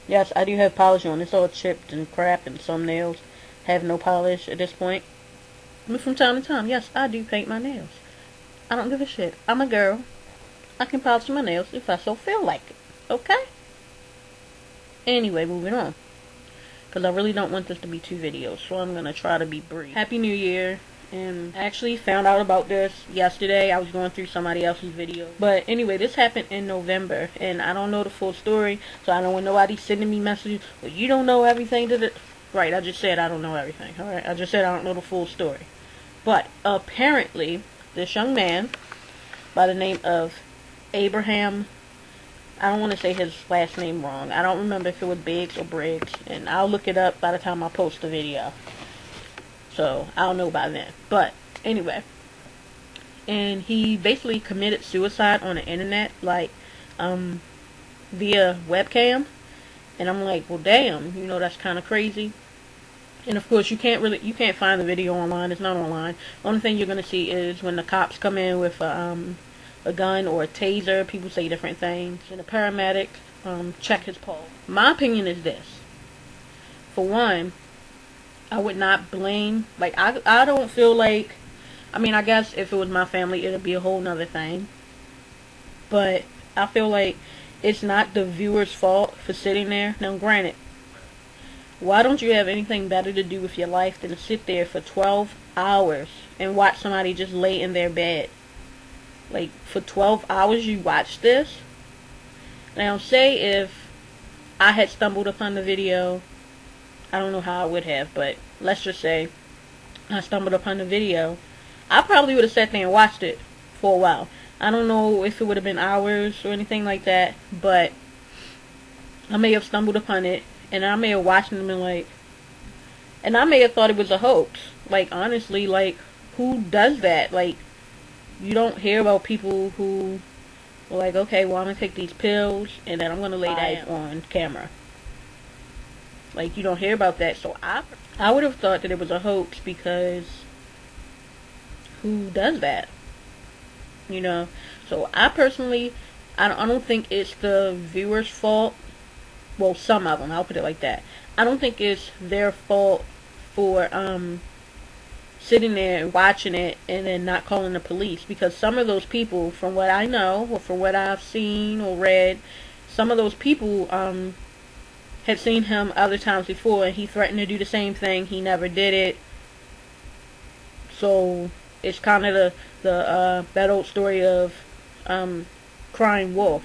Yes, I do have polish on. It's all chipped and crap, and some nails have no polish at this point. But from time to time, yes, I do paint my nails. I don't give a shit. I'm a girl. I can polish my nails if I so feel like it. Okay? Anyway, moving on. Because I really don't want this to be 2 videos, so I'm going to try to be brief. Happy New Year. And I actually found out about this yesterday. I was going through somebody else's video. But anyway, this happened in November, and I don't know the full story, so I don't want nobody sending me messages. Well, you don't know everything. Right, I just said I don't know everything. Alright, I just said I don't know the full story. But apparently, this young man by the name of Abraham, I don't want to say his last name wrong. I don't remember if it was Biggs or Briggs, and I'll look it up by the time I post the video. So, I'll know by then. But, anyway. And he basically committed suicide on the internet, like, via webcam. And I'm like, well, damn, you know, that's kind of crazy. And of course, you can't find the video online. It's not online. Only thing you're going to see is when the cops come in with a gun or a taser. People say different things. And the paramedic check his pulse. My opinion is this. For one, I would not blame, like, I don't feel like, I mean, I guess if it was my family, it would be a whole nother thing. But I feel like it's not the viewer's fault for sitting there. Now, granted, why don't you have anything better to do with your life than to sit there for 12 hours and watch somebody just lay in their bed? Like, for 12 hours you watch this? Now, say if I had stumbled upon the video, I don't know how I would have, but let's just say I stumbled upon the video, I probably would have sat there and watched it for a while. I don't know if it would have been hours or anything like that, but I may have stumbled upon it, and I may have watched it and been like, and I may have thought it was a hoax. Like, honestly, like, who does that? Like, you don't hear about people who are like, okay, well, I'm going to take these pills, and then I'm going to lay down on camera. Like, you don't hear about that. So I would have thought that it was a hoax, because who does that? You know? So I personally, I don't think it's the viewer's fault. Well, some of them, I'll put it like that. I don't think it's their fault for sitting there and watching it and then not calling the police, because some of those people, from what I know or from what I've seen or read, some of those people had seen him other times before, and he threatened to do the same thing. He never did it. So it's kind of that old story of crying wolf.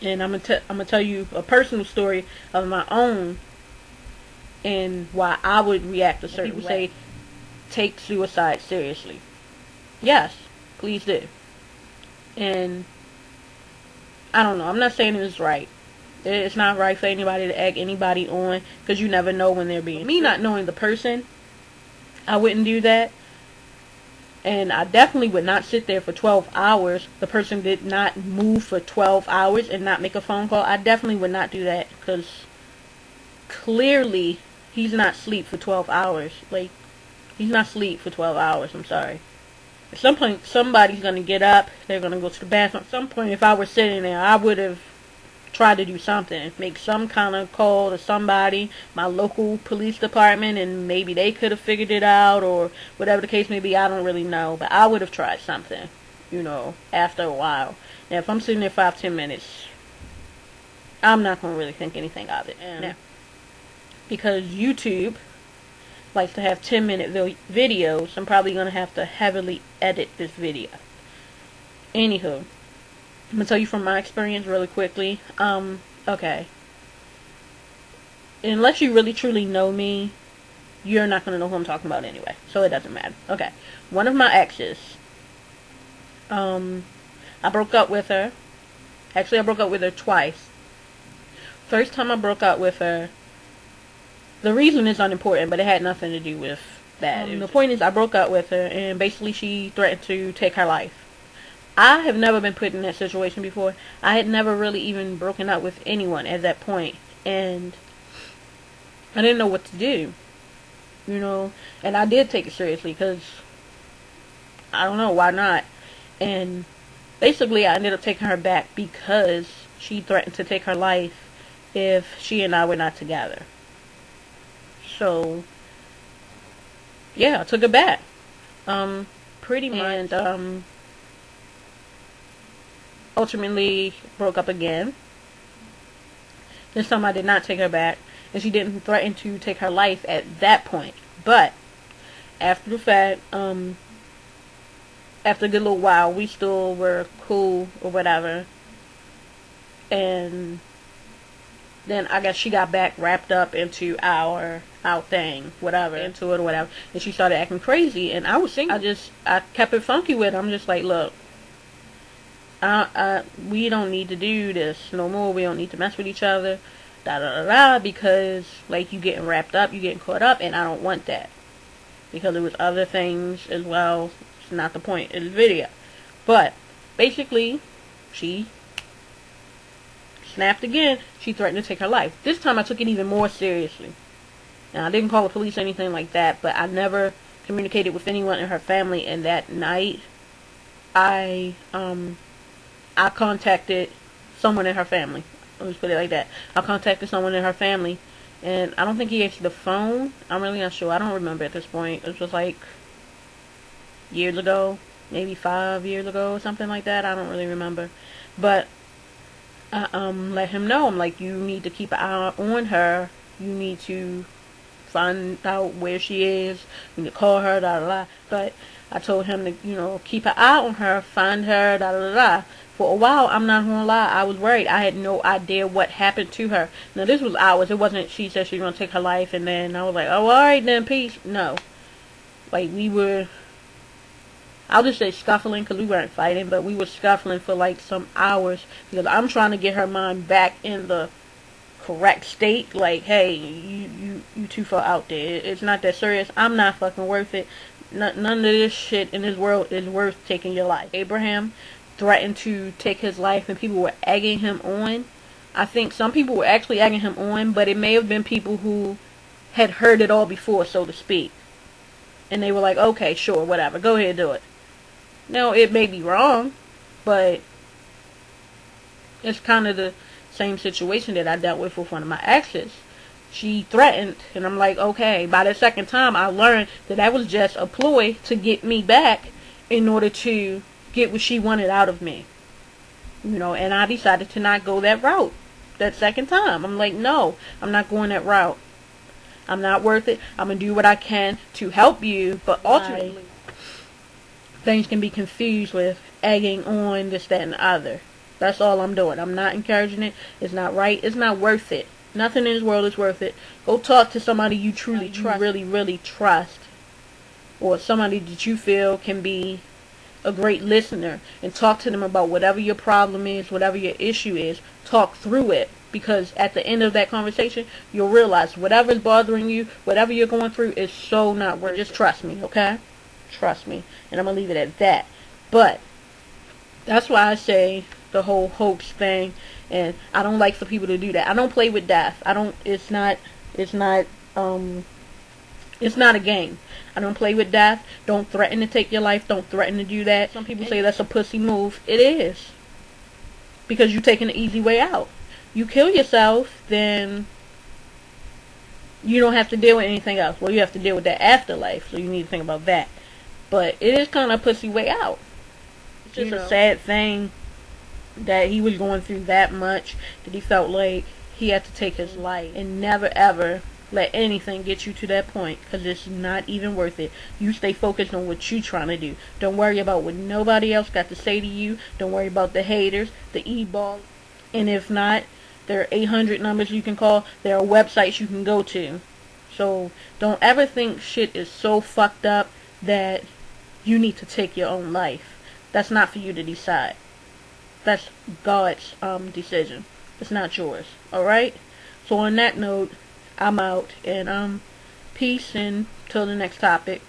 And I'm gonna tell you a personal story of my own and why I would react a certain way. People say take suicide seriously. Yes, please do. And I don't know. I'm not saying it's right. It's not right for anybody to egg anybody on, because you never know when they're being. Me not knowing the person, I wouldn't do that. And I definitely would not sit there for 12 hours. The person did not move for 12 hours and not make a phone call. I definitely would not do that, because clearly he's not asleep for 12 hours. Like, he's not asleep for 12 hours. I'm sorry. At some point, somebody's going to get up. They're going to go to the bathroom. At some point, if I were sitting there, I would have tried to do something. Make some kind of call to somebody, my local police department, and maybe they could have figured it out, or whatever the case may be. I don't really know. But I would have tried something, you know, after a while. Now, if I'm sitting there 5-10 minutes, I'm not going to really think anything of it. Now, because YouTube likes to have 10-minute videos, I'm probably going to have to heavily edit this video. Anywho, I'm going to tell you from my experience really quickly. Okay. Unless you really truly know me, you're not going to know who I'm talking about anyway. So it doesn't matter. Okay. One of my exes, I broke up with her. Actually, I broke up with her twice. First time I broke up with her, the reason is unimportant, but it had nothing to do with that. The point is, I broke up with her, and basically she threatened to take her life. I have never been put in that situation before. I had never really even broken up with anyone at that point, and I didn't know what to do, you know. And I did take it seriously, because I don't know, why not? And basically I ended up taking her back because she threatened to take her life, if she and I were not together. So, yeah, I took it back. Pretty much, and, ultimately broke up again. This time I did not take her back, and she didn't threaten to take her life at that point. But, after the fact, after a good little while, we still were cool or whatever. And then I guess she got back wrapped up into our thing, whatever, into it or whatever. And she started acting crazy. And I was thinking, I kept it funky with her. I'm just like, look, we don't need to do this no more. We don't need to mess with each other, because, like, you getting wrapped up, you getting caught up, and I don't want that. Because it was other things as well. It's not the point of the video. But, basically, she snapped again. She threatened to take her life. This time I took it even more seriously. Now, I didn't call the police or anything like that, but I never communicated with anyone in her family, and that night, I contacted someone in her family. Let's put it like that. I contacted someone in her family, and I don't think he answered the phone. I'm really not sure. I don't remember at this point. It was like years ago, maybe 5 years ago or something like that. I don't really remember. But I let him know. I'm like, you need to keep an eye on her. You need to find out where she is. You need to call her, But I told him to, keep an eye on her, find her, For a while, I'm not gonna lie, I was worried. I had no idea what happened to her. Now, this was hours. It wasn't she said she was gonna take her life, and then I was like, oh, alright then, peace. No. Like, we were, I'll just say scuffling, because we weren't fighting, but we were scuffling for like some hours, because I'm trying to get her mind back in the correct state. Like, hey, you too far out there. It's not that serious. I'm not fucking worth it. None of this shit in this world is worth taking your life. Abraham threatened to take his life, and people were egging him on. I think some people were actually egging him on, but it may have been people who had heard it all before, so to speak. And they were like, okay, sure, whatever, go ahead, do it. Now, it may be wrong, but it's kind of the same situation that I dealt with one of my exes. She threatened, and I'm like, okay. By the second time, I learned that was just a ploy to get me back in order to get what she wanted out of me. And I decided to not go that route that second time. I'm like, no, I'm not going that route. I'm not worth it. I'm going to do what I can to help you, but ultimately, things can be confused with egging on this, that, and the other. That's all I'm doing. I'm not encouraging it. It's not right. It's not worth it. Nothing in this world is worth it. Go talk to somebody you truly trust, really, really trust, or somebody that you feel can be a great listener, and talk to them about whatever your problem is, whatever your issue is. Talk through it, because at the end of that conversation, you'll realize whatever is bothering you, whatever you're going through, is so not worth it. Just trust me, okay? Trust me, and I'm gonna leave it at that. But that's why I say the whole hoax thing, and I don't like for people to do that. I don't play with death. It's not a game. I don't play with death. Don't threaten to take your life. Don't threaten to do that. Some people say that's a pussy move. It is. Because you're taking the easy way out. You kill yourself, then you don't have to deal with anything else. Well, you have to deal with that afterlife, so you need to think about that. But it is kind of a pussy way out. It's just a sad thing that he was going through that much, that he felt like he had to take his life, and never ever let anything get you to that point, because it's not even worth it. You stay focused on what you're trying to do. Don't worry about what nobody else got to say to you. Don't worry about the haters, the e-ball. And if not, there are 800 numbers you can call. There are websites you can go to. So don't ever think shit is so fucked up that you need to take your own life. That's not for you to decide. That's God's decision. It's not yours. Alright? So on that note, I'm out, and peace, and till the next topic.